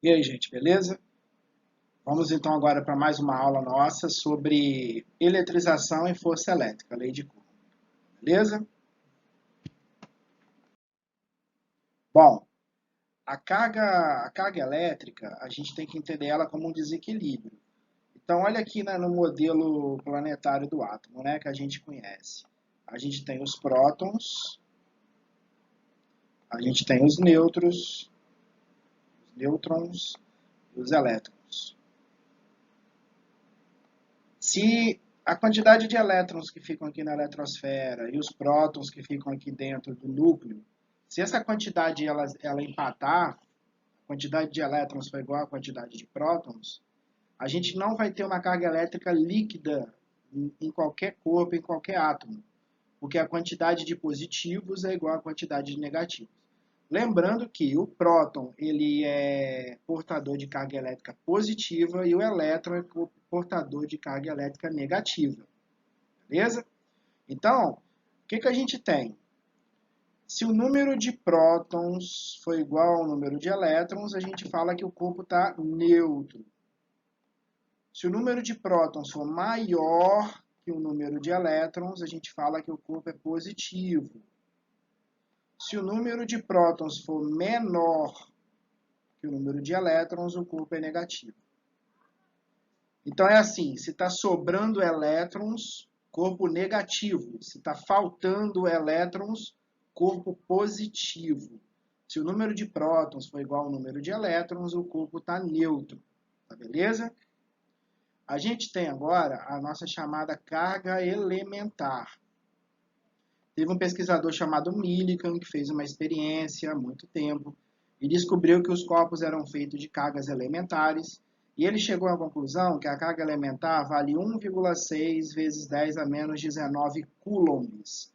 E aí, gente, beleza? Vamos então agora para mais uma aula nossa sobre eletrização e força elétrica, lei de Coulomb, beleza? Bom, a carga elétrica, a gente tem que entender ela como um desequilíbrio. Então, olha aqui no modelo planetário do átomo, né, que a gente conhece. A gente tem os prótons, a gente tem os nêutrons e os elétrons. Se a quantidade de elétrons que ficam aqui na eletrosfera e os prótons que ficam aqui dentro do núcleo, se essa quantidade ela empatar, a quantidade de elétrons for igual à quantidade de prótons, a gente não vai ter uma carga elétrica líquida em qualquer corpo, em qualquer átomo, porque a quantidade de positivos é igual à quantidade de negativos. Lembrando que o próton ele é portador de carga elétrica positiva e o elétron é portador de carga elétrica negativa, beleza? Então, o que a gente tem? Se o número de prótons for igual ao número de elétrons, a gente fala que o corpo está neutro. Se o número de prótons for maior que o número de elétrons, a gente fala que o corpo é positivo. Se o número de prótons for menor que o número de elétrons, o corpo é negativo. Então é assim, se está sobrando elétrons, corpo negativo. Se está faltando elétrons, corpo positivo. Se o número de prótons for igual ao número de elétrons, o corpo está neutro. Tá beleza? A gente tem agora a nossa chamada carga elementar. Teve um pesquisador chamado Millikan que fez uma experiência há muito tempo e descobriu que os corpos eram feitos de cargas elementares, e ele chegou à conclusão que a carga elementar vale 1,6 vezes 10 a menos 19 coulombs.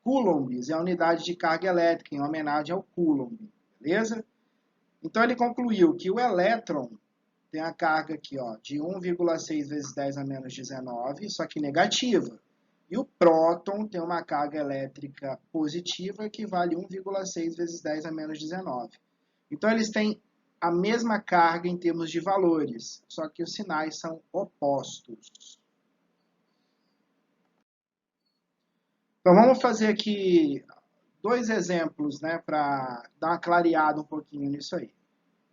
Coulombs é a unidade de carga elétrica, em homenagem ao Coulomb, beleza? Então ele concluiu que o elétron tem a carga aqui, ó, de 1,6 vezes 10 a menos 19, só que negativa. E o próton tem uma carga elétrica positiva que vale 1,6 vezes 10 a menos 19. Então, eles têm a mesma carga em termos de valores, só que os sinais são opostos. Então, vamos fazer aqui dois exemplos, né, para dar uma clareada um pouquinho nisso aí.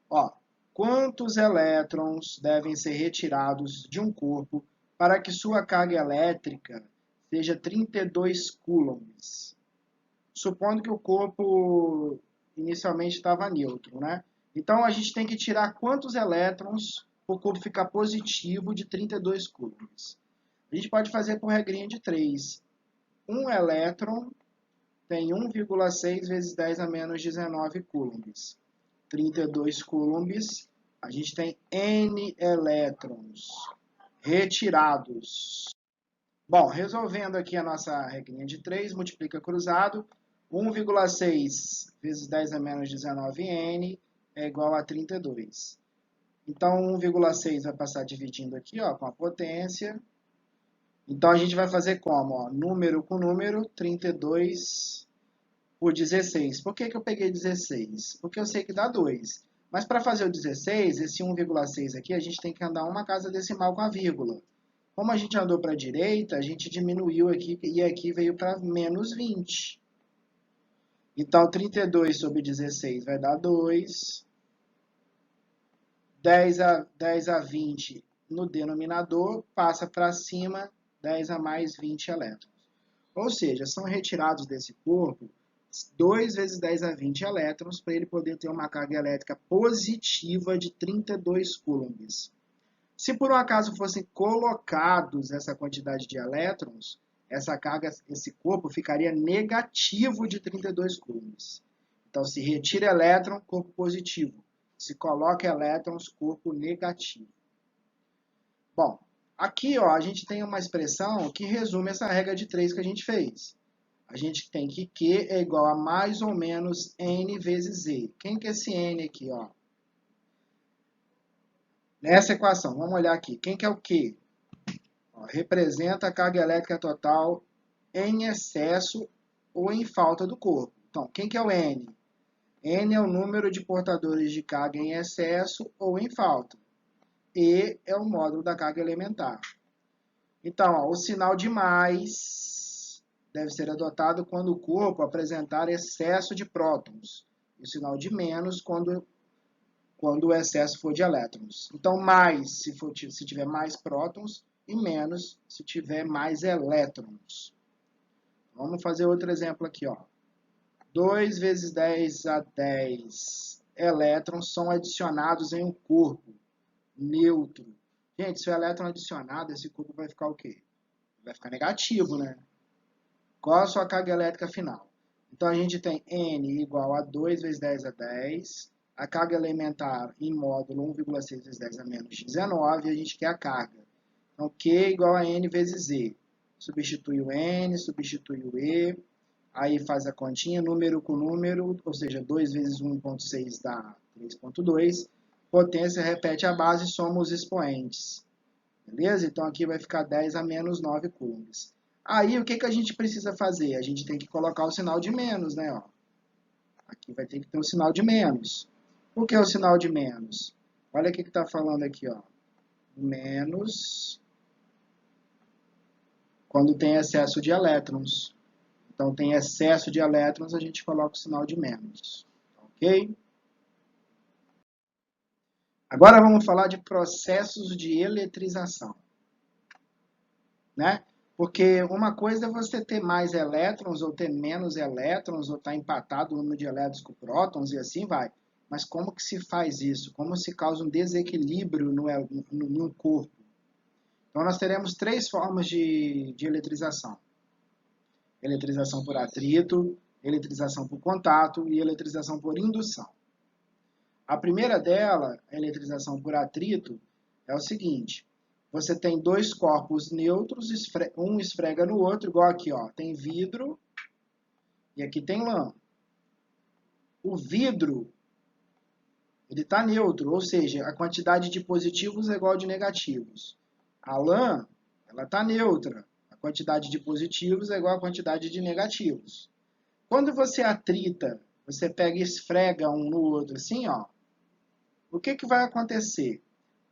Ó, quantos elétrons devem ser retirados de um corpo para que sua carga elétrica seja 32 coulombs? Supondo que o corpo inicialmente estava neutro, né? Então a gente tem que tirar quantos elétrons para o corpo ficar positivo de 32 coulombs. A gente pode fazer por regrinha de 3. Um elétron tem 1,6 vezes 10 a menos 19 coulombs. 32 coulombs, a gente tem N elétrons retirados. Bom, resolvendo aqui a nossa regrinha de 3, multiplica cruzado, 1,6 vezes 10 a menos 19N é igual a 32. Então, 1,6 vai passar dividindo aqui, ó, com a potência. Então, a gente vai fazer como? Ó, número com número, 32 por 16. Por que eu peguei 16? Porque eu sei que dá 2. Mas para fazer o 16, esse 1,6 aqui, a gente tem que andar uma casa decimal com a vírgula. Como a gente andou para a direita, a gente diminuiu aqui e aqui veio para menos 20. Então, 32 sobre 16 vai dar 2. 10 a 20 no denominador, passa para cima, 10 a mais 20 elétrons. Ou seja, são retirados desse corpo 2 vezes 10 a 20 elétrons para ele poder ter uma carga elétrica positiva de 32 coulombs. Se por um acaso fossem colocados essa quantidade de elétrons, essa carga, esse corpo ficaria negativo de 32 coulombs. Então, se retira elétron, corpo positivo. Se coloca elétrons, corpo negativo. Bom, aqui ó, a gente tem uma expressão que resume essa regra de 3 que a gente fez. A gente tem que Q é igual a mais ou menos N vezes Z. Quem que é esse N aqui, ó? Nessa equação, vamos olhar aqui. Quem que é o Q? Ó, representa a carga elétrica total em excesso ou em falta do corpo. Então, quem que é o N? N é o número de portadores de carga em excesso ou em falta. E é o módulo da carga elementar. Então, ó, o sinal de mais deve ser adotado quando o corpo apresentar excesso de prótons. E o sinal de menos quando o excesso for de elétrons. Então, mais se tiver mais prótons e menos se tiver mais elétrons. Vamos fazer outro exemplo aqui, ó. 2 vezes 10 a 10 elétrons são adicionados em um corpo neutro. Gente, se o elétron adicionado, esse corpo vai ficar o quê? Vai ficar negativo, né? Qual a sua carga elétrica final? Então, a gente tem N igual a 2 vezes 10 a 10. A carga elementar em módulo 1,6 vezes 10 a menos 19. E a gente quer a carga. Então, Q igual a N vezes E. Substitui o N, substitui o E. Aí faz a continha, número com número, ou seja, 2 vezes 1,6 dá 3,2. Potência repete a base, soma os expoentes. Beleza? Então aqui vai ficar 10 a menos 9 coulombs. Aí o que a gente precisa fazer? A gente tem que colocar o sinal de menos, né? Ó. Aqui vai ter que ter um sinal de menos. Por que o sinal de menos? Olha o que está falando aqui, ó. Menos quando tem excesso de elétrons. Então, tem excesso de elétrons, a gente coloca o sinal de menos. Ok? Agora vamos falar de processos de eletrização. Né? Porque uma coisa é você ter mais elétrons ou ter menos elétrons, ou estar empatado o número de elétrons com prótons e assim vai. Mas como que se faz isso? Como se causa um desequilíbrio no corpo? Então, nós teremos 3 formas de eletrização. Eletrização por atrito, eletrização por contato e eletrização por indução. A primeira dela, a eletrização por atrito, é o seguinte. Você tem 2 corpos neutros, um esfrega no outro, igual aqui, ó. Tem vidro e aqui tem lã. O vidro, ele está neutro, ou seja, a quantidade de positivos é igual a de negativos. A lã, ela está neutra. A quantidade de positivos é igual à quantidade de negativos. Quando você atrita, você pega e esfrega um no outro assim, ó. O que vai acontecer?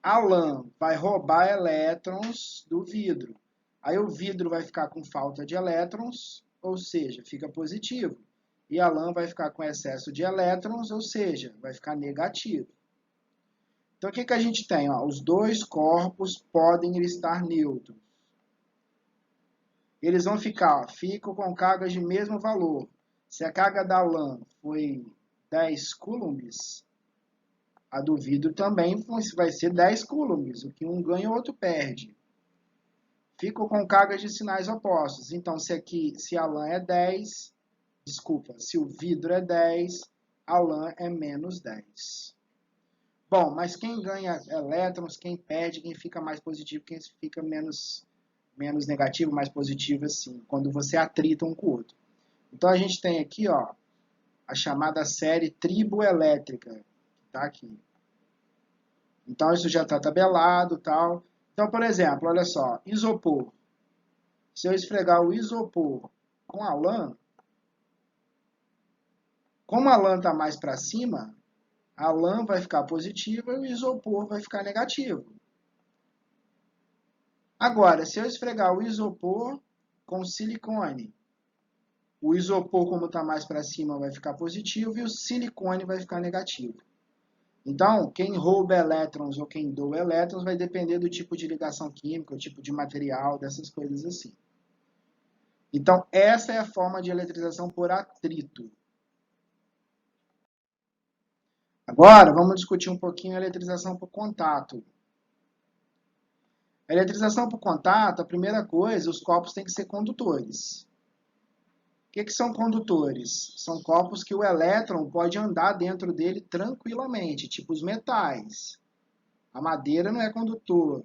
A lã vai roubar elétrons do vidro. Aí o vidro vai ficar com falta de elétrons, ou seja, fica positivo. E a lã vai ficar com excesso de elétrons, ou seja, vai ficar negativo. Então, o que a gente tem? Ó, os 2 corpos podem estar neutros. Eles vão ficar, ó, ficam com cargas de mesmo valor. Se a carga da lã foi 10 coulombs, a do vidro também vai ser 10 coulombs. O que um ganha, o outro perde. Ficam com cargas de sinais opostos. Então, se a lã é 10, desculpa, se o vidro é 10, a lã é menos 10. Bom, mas quem ganha elétrons, quem perde, quem fica mais positivo, quem fica menos negativo, mais positivo, assim, quando você atrita um com o outro. Então, a gente tem aqui, ó, a chamada série triboelétrica, que está aqui. Então, isso já está tabelado, tal. Então, por exemplo, olha só, isopor. Se eu esfregar o isopor com a lã, como a lã está mais para cima, a lã vai ficar positiva e o isopor vai ficar negativo. Agora, se eu esfregar o isopor com silicone, o isopor, como está mais para cima, vai ficar positivo e o silicone vai ficar negativo. Então, quem rouba elétrons ou quem doa elétrons vai depender do tipo de ligação química, o tipo de material, dessas coisas assim. Então, essa é a forma de eletrização por atrito. Agora, vamos discutir um pouquinho a eletrização por contato. A eletrização por contato, a primeira coisa, os corpos têm que ser condutores. O que são condutores? São corpos que o elétron pode andar dentro dele tranquilamente, tipo os metais. A madeira não é condutor,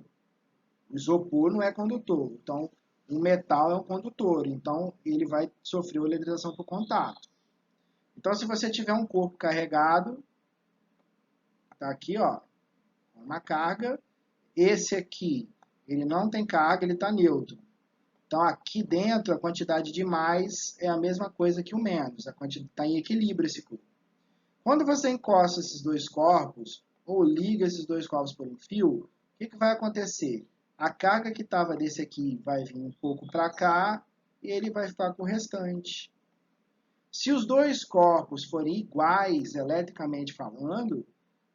o isopor não é condutor. Então, o metal é um condutor, então ele vai sofrer eletrização por contato. Então, se você tiver um corpo carregado, tá aqui, ó, uma carga, esse aqui, ele não tem carga, ele está neutro. Então, aqui dentro, a quantidade de mais é a mesma coisa que o menos. A quantidade está em equilíbrio esse corpo. Quando você encosta esses dois corpos, ou liga esses dois corpos por um fio, o que vai acontecer? A carga que estava desse aqui vai vir um pouco para cá, e ele vai ficar com o restante. Se os dois corpos forem iguais, eletricamente falando,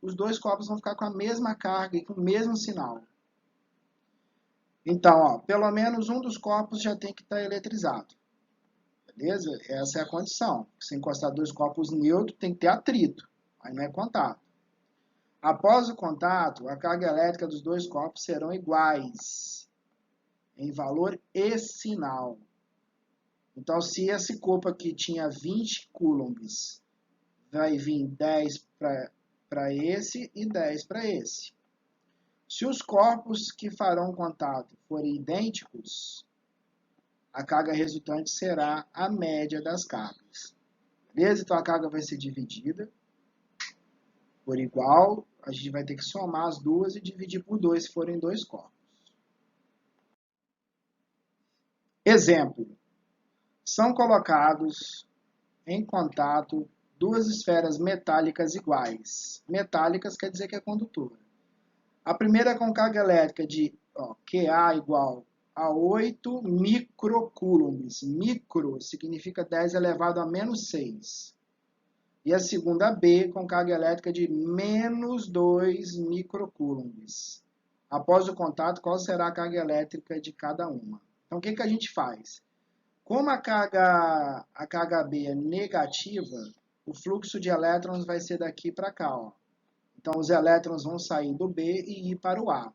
os dois corpos vão ficar com a mesma carga e com o mesmo sinal. Então, ó, pelo menos um dos corpos já tem que estar eletrizado. Beleza? Essa é a condição. Se encostar dois corpos neutros, tem que ter atrito. Aí não é contato. Após o contato, a carga elétrica dos dois corpos serão iguais em valor e sinal. Então, se esse corpo aqui tinha 20 coulombs, vai vir 10 para esse e 10 para esse. Se os corpos que farão contato forem idênticos, a carga resultante será a média das cargas. Beleza? Então a carga vai ser dividida por igual. A gente vai ter que somar as duas e dividir por 2 se forem dois corpos. Exemplo. São colocados em contato duas esferas metálicas iguais. Metálicas quer dizer que é condutora. A primeira com carga elétrica de QA igual a 8 microcoulombs. Micro significa 10 elevado a menos 6. E a segunda B com carga elétrica de menos 2 microcoulombs. Após o contato, qual será a carga elétrica de cada uma? Então, o que a gente faz? Como a carga B é negativa, o fluxo de elétrons vai ser daqui para cá. Ó. Então, os elétrons vão sair do B e ir para o A.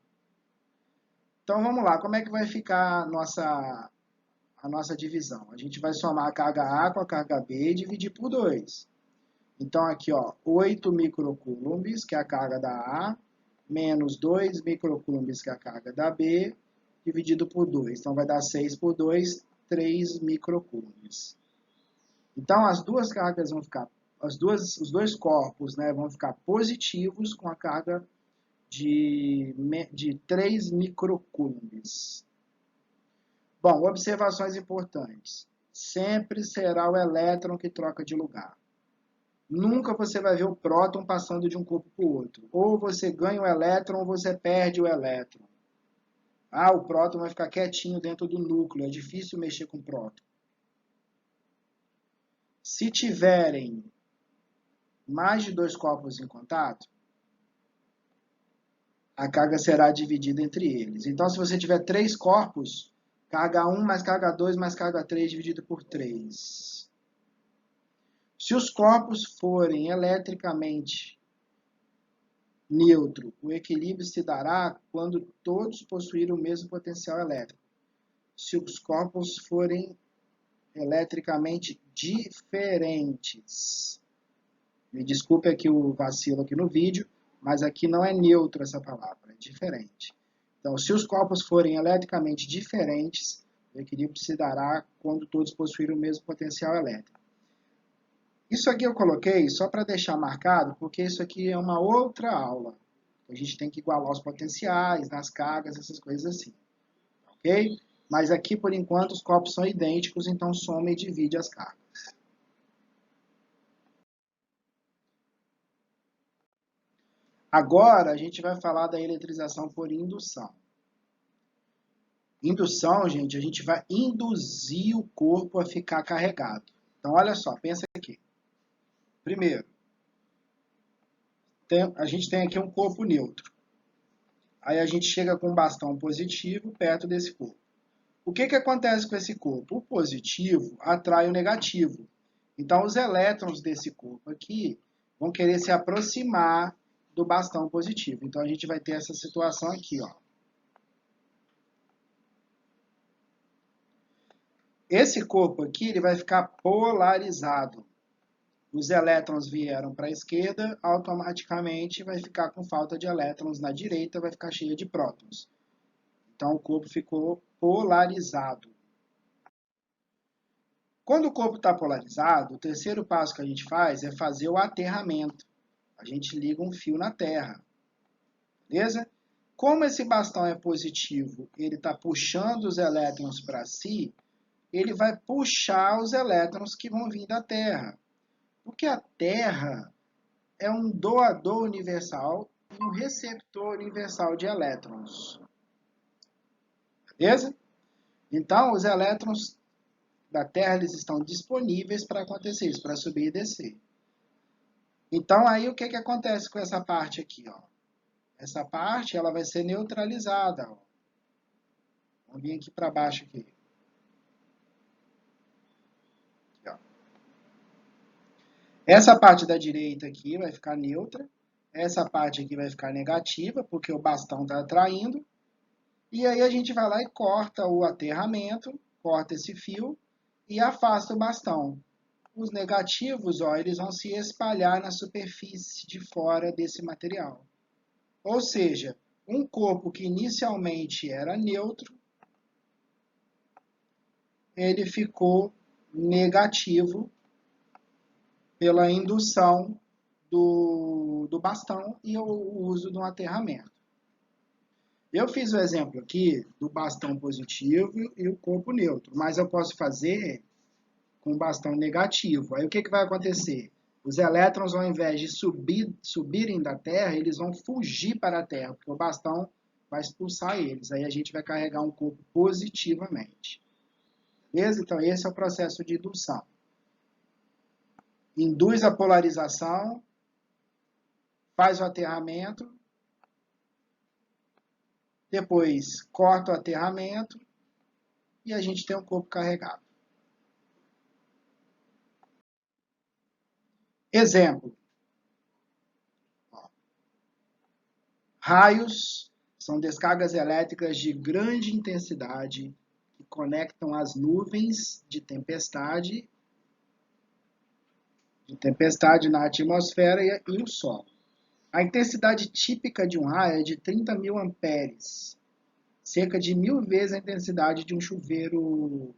Então, vamos lá. Como é que vai ficar a nossa divisão? A gente vai somar a carga A com a carga B e dividir por 2. Então, aqui, ó, 8 microcoulombs, que é a carga da A, menos 2 microcoulombs, que é a carga da B, dividido por 2. Então, vai dar 6 por 2, 3 microcoulombs. Então, as duas cargas vão ficar, os dois corpos, né, vão ficar positivos com a carga de 3 microcoulombs. Bom, observações importantes. Sempre será o elétron que troca de lugar. Nunca você vai ver o próton passando de um corpo para o outro. Ou você ganha o elétron ou você perde o elétron. Ah, o próton vai ficar quietinho dentro do núcleo. É difícil mexer com o próton. Se tiverem mais de dois corpos em contato, a carga será dividida entre eles. Então, se você tiver 3 corpos, carga 1 mais carga 2 mais carga 3 dividido por 3. Se os corpos forem eletricamente neutro, o equilíbrio se dará quando todos possuírem o mesmo potencial elétrico. Se os corpos forem eletricamente diferentes. Me desculpe aqui o vacilo aqui no vídeo, mas aqui não é neutro essa palavra, é diferente. Então, se os corpos forem eletricamente diferentes, o equilíbrio se dará quando todos possuírem o mesmo potencial elétrico. Isso aqui eu coloquei só para deixar marcado, porque isso aqui é uma outra aula. A gente tem que igualar os potenciais, nas cargas, essas coisas assim. Ok? Mas aqui, por enquanto, os corpos são idênticos, então soma e divide as cargas. Agora, a gente vai falar da eletrização por indução. Indução, gente, a gente vai induzir o corpo a ficar carregado. Então, olha só, pensa aqui. Primeiro, a gente tem aqui um corpo neutro. Aí a gente chega com um bastão positivo perto desse corpo. O que acontece com esse corpo? O positivo atrai o negativo. Então, os elétrons desse corpo aqui vão querer se aproximar do bastão positivo. Então, a gente vai ter essa situação aqui, ó. Esse corpo aqui ele vai ficar polarizado. Os elétrons vieram para a esquerda, automaticamente vai ficar com falta de elétrons na direita, vai ficar cheio de prótons. Então, o corpo ficou polarizado. Quando o corpo está polarizado, o terceiro passo que a gente faz é fazer o aterramento. A gente liga um fio na terra. Beleza? Como esse bastão é positivo, ele está puxando os elétrons para si, ele vai puxar os elétrons que vão vir da Terra. Porque a Terra é um doador universal e um receptor universal de elétrons. Beleza? Então, os elétrons da Terra eles estão disponíveis para acontecer isso, para subir e descer. Então, aí o que acontece com essa parte aqui? Ó? Essa parte ela vai ser neutralizada. Ó. Vamos vir aqui para baixo. Aqui, ó. Essa parte da direita aqui vai ficar neutra. Essa parte aqui vai ficar negativa, porque o bastão está atraindo. E aí a gente vai lá e corta o aterramento, corta esse fio e afasta o bastão. Os negativos, ó, eles vão se espalhar na superfície de fora desse material. Ou seja, um corpo que inicialmente era neutro, ele ficou negativo pela indução do bastão e o uso do aterramento. Eu fiz o exemplo aqui do bastão positivo e o corpo neutro, mas eu posso fazer com bastão negativo. Aí o que vai acontecer? Os elétrons, ao invés de subirem da Terra, eles vão fugir para a Terra, porque o bastão vai expulsar eles. Aí a gente vai carregar um corpo positivamente. Beleza? Então esse é o processo de indução. Induz a polarização, faz o aterramento, depois corta o aterramento e a gente tem um corpo carregado. Exemplo. Raios são descargas elétricas de grande intensidade que conectam as nuvens de tempestade na atmosfera e o Sol. A intensidade típica de um raio é de 30.000 amperes, cerca de 1000 vezes a intensidade de um chuveiro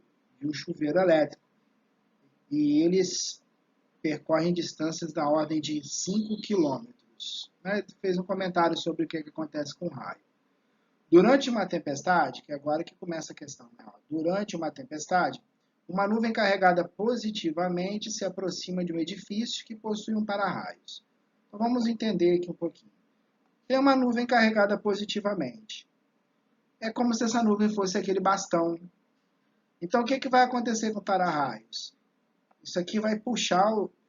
elétrico. E eles percorrem distâncias da ordem de 5 quilômetros. Fez um comentário sobre o que acontece com o raio. Durante uma tempestade, que é agora que começa a questão, né? Durante uma tempestade, uma nuvem carregada positivamente se aproxima de um edifício que possui um para-raios. Então vamos entender aqui um pouquinho. Tem uma nuvem carregada positivamente. É como se essa nuvem fosse aquele bastão. Então o que vai acontecer com o para-raios? Isso aqui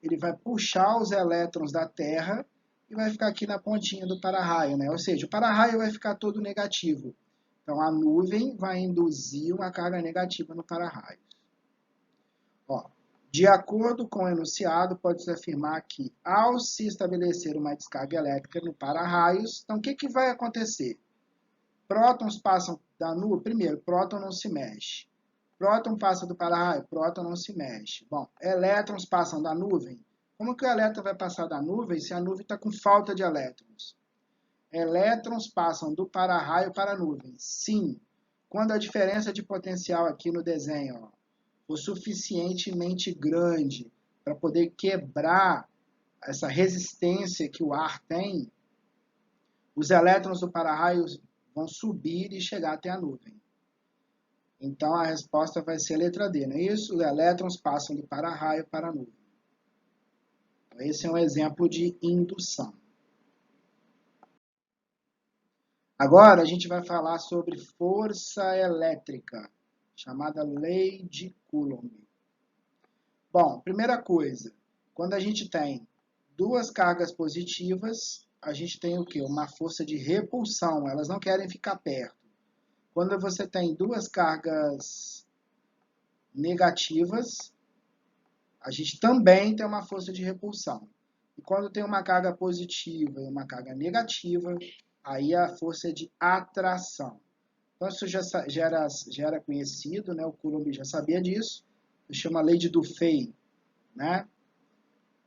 ele vai puxar os elétrons da Terra e vai ficar aqui na pontinha do para-raio, né? Ou seja, o para-raio vai ficar todo negativo. Então, a nuvem vai induzir uma carga negativa no para-raio. De acordo com o enunciado, pode-se afirmar que, ao se estabelecer uma descarga elétrica no para-raios, então o que vai acontecer? Prótons passam da nuvem. Primeiro, próton não se mexe. Próton passa do para-raio, próton não se mexe. Bom, elétrons passam da nuvem. Como que o elétron vai passar da nuvem se a nuvem está com falta de elétrons? Elétrons passam do para-raio para a nuvem. Sim, quando a diferença de potencial aqui no desenho for suficientemente grande para poder quebrar essa resistência que o ar tem, os elétrons do para-raio vão subir e chegar até a nuvem. Então, a resposta vai ser a letra D, não é isso? Os elétrons passam do para-raio para a nuvem. Então, esse é um exemplo de indução. Agora, a gente vai falar sobre força elétrica, chamada lei de Coulomb. Bom, primeira coisa, quando a gente tem duas cargas positivas, a gente tem o quê? Uma força de repulsão, elas não querem ficar perto. Quando você tem duas cargas negativas, a gente também tem uma força de repulsão. E quando tem uma carga positiva e uma carga negativa, aí a força é de atração. Então isso já era conhecido, né? O Coulomb já sabia disso. Se chama lei de Dufay, né?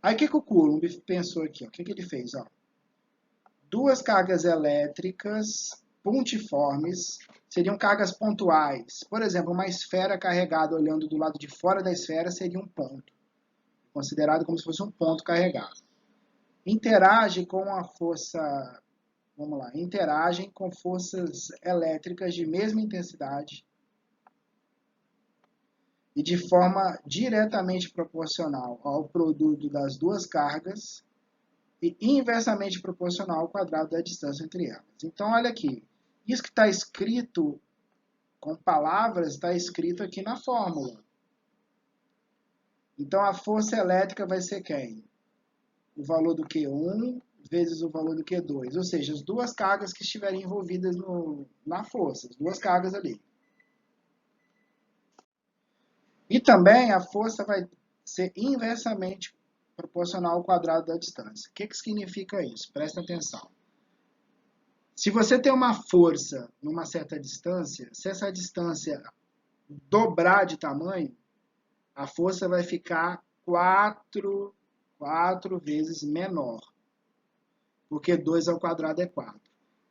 Aí o que o Coulomb pensou aqui? O que ele fez? Duas cargas elétricas pontiformes seriam cargas pontuais. Por exemplo, uma esfera carregada olhando do lado de fora da esfera seria um ponto, considerado como se fosse um ponto carregado. Interage com a força, vamos lá, interagem com forças elétricas de mesma intensidade e de forma diretamente proporcional ao produto das duas cargas, e inversamente proporcional ao quadrado da distância entre elas. Então, olha aqui, isso que está escrito com palavras, está escrito aqui na fórmula. Então, a força elétrica vai ser quem? O valor do Q1 vezes o valor do Q2, ou seja, as duas cargas que estiverem envolvidas na força, as duas cargas ali. E também a força vai ser inversamente proporcional ao quadrado da distância. O que significa isso? Presta atenção. Se você tem uma força numa certa distância, se essa distância dobrar de tamanho, a força vai ficar 4 vezes menor, porque 2 ao quadrado é 4.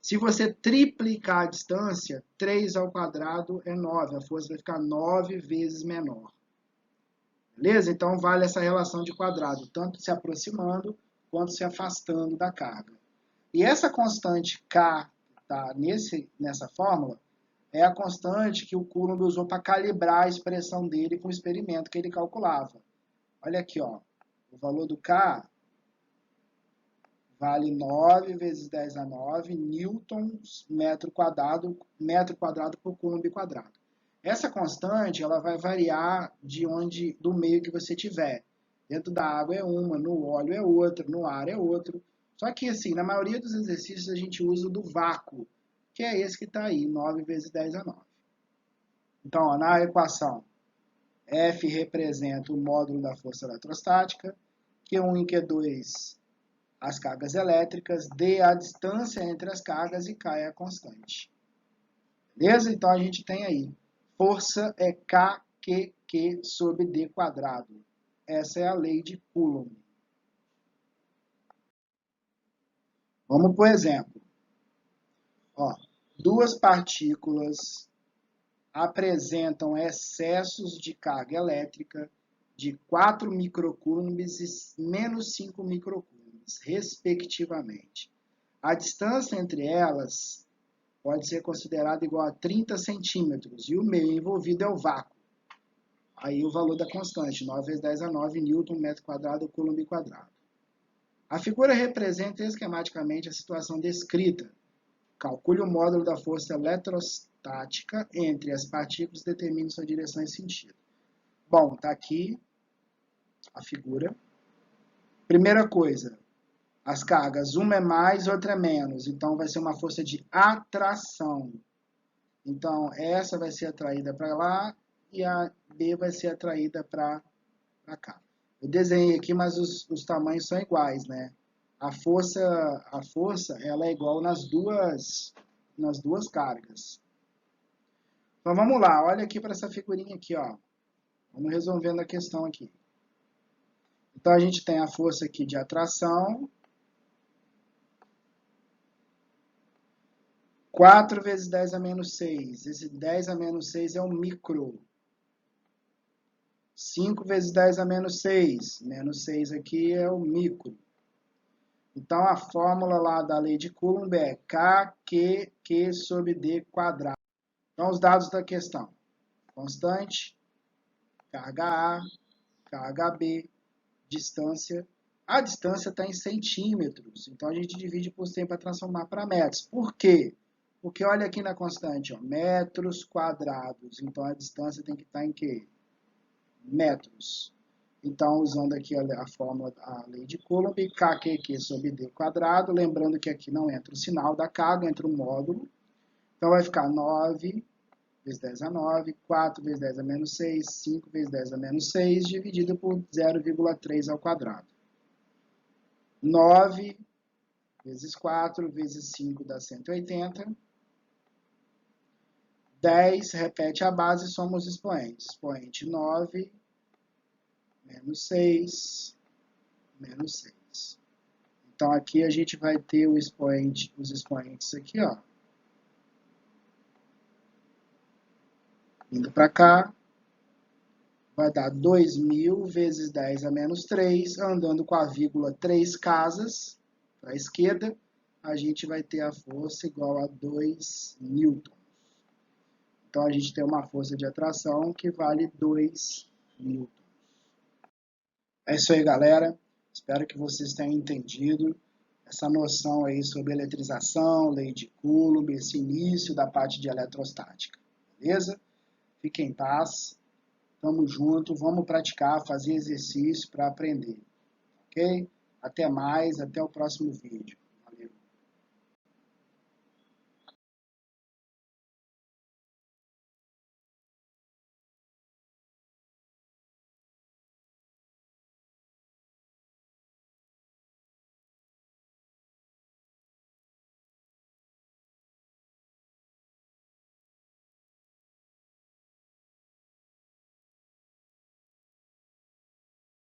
Se você triplicar a distância, 3 ao quadrado é 9, a força vai ficar 9 vezes menor. Beleza? Então, vale essa relação de quadrado, tanto se aproximando quanto se afastando da carga. E essa constante K, que está nessa fórmula, é a constante que o Coulomb usou para calibrar a expressão dele com o experimento que ele calculava. Olha aqui, ó, o valor do K vale 9 vezes 10 a 9 newtons metro quadrado por Coulomb quadrado. Essa constante ela vai variar do meio que você tiver. Dentro da água é uma, no óleo é outra, no ar é outro. Só que assim, na maioria dos exercícios a gente usa o do vácuo, que é esse que está aí, 9 vezes 10 a 9. Então, ó, na equação, F representa o módulo da força eletrostática, Q1 e Q2 as cargas elétricas, D a distância entre as cargas e K é a constante. Beleza? Então a gente tem aí, força é KQQ sobre D quadrado. Essa é a lei de Coulomb. Vamos por exemplo. Ó, duas partículas apresentam excessos de carga elétrica de 4 microcoulombs e menos 5 microcoulombs, respectivamente. A distância entre elas pode ser considerada igual a 30 centímetros e o meio envolvido é o vácuo. Aí o valor da constante, 9 vezes 10 a 9 newton metro quadrado coulomb quadrado. A figura representa esquematicamente a situação descrita. Calcule o módulo da força eletrostática entre as partículas e determine sua direção e sentido. Bom, tá aqui a figura. Primeira coisa, as cargas, uma é mais, outra é menos. Então, vai ser uma força de atração. Então, essa vai ser atraída para lá e a B vai ser atraída para cá. Eu desenhei aqui, mas os tamanhos são iguais, né? A força ela é igual nas duas cargas. Então, vamos lá. Olha aqui para essa figurinha aqui, ó. Vamos resolvendo a questão aqui. Então, a gente tem a força aqui de atração. 4 vezes 10 a menos 6. Esse 10 a menos 6 é o micro. 5 vezes 10 a menos 6. Menos 6 aqui é o micro. Então, a fórmula lá da lei de Coulomb é KQ sobre D quadrado. Então, os dados da questão. Constante, carga A, carga B, distância. A distância está em centímetros. Então, a gente divide por 100 para transformar para metros. Por quê? Porque olha aqui na constante, ó, metros quadrados. Então, a distância tem que estar em quê? Metros. Então, usando aqui a fórmula, a lei de Coulomb, KQ sobre D quadrado, lembrando que aqui não entra o sinal da carga, entra o módulo. Então, vai ficar 9 vezes 10 a 9, 4 vezes 10 a menos 6, 5 vezes 10 a menos 6, dividido por 0,3 ao quadrado. 9 vezes 4 vezes 5 dá 180. 10, repete a base, soma os expoentes. Expoente 9, menos 6, menos 6. Então, aqui a gente vai ter os expoentes aqui, ó. Indo para cá, vai dar 2.000 vezes 10 a menos 3, andando com a vírgula 3 casas para a esquerda, a gente vai ter a força igual a 2 newtons. Então, a gente tem uma força de atração que vale 2 newtons. É isso aí, galera. Espero que vocês tenham entendido essa noção aí sobre eletrização, lei de Coulomb, esse início da parte de eletrostática. Beleza? Fiquem em paz. Tamo junto. Vamos praticar, fazer exercício para aprender. Ok? Até mais. Até o próximo vídeo.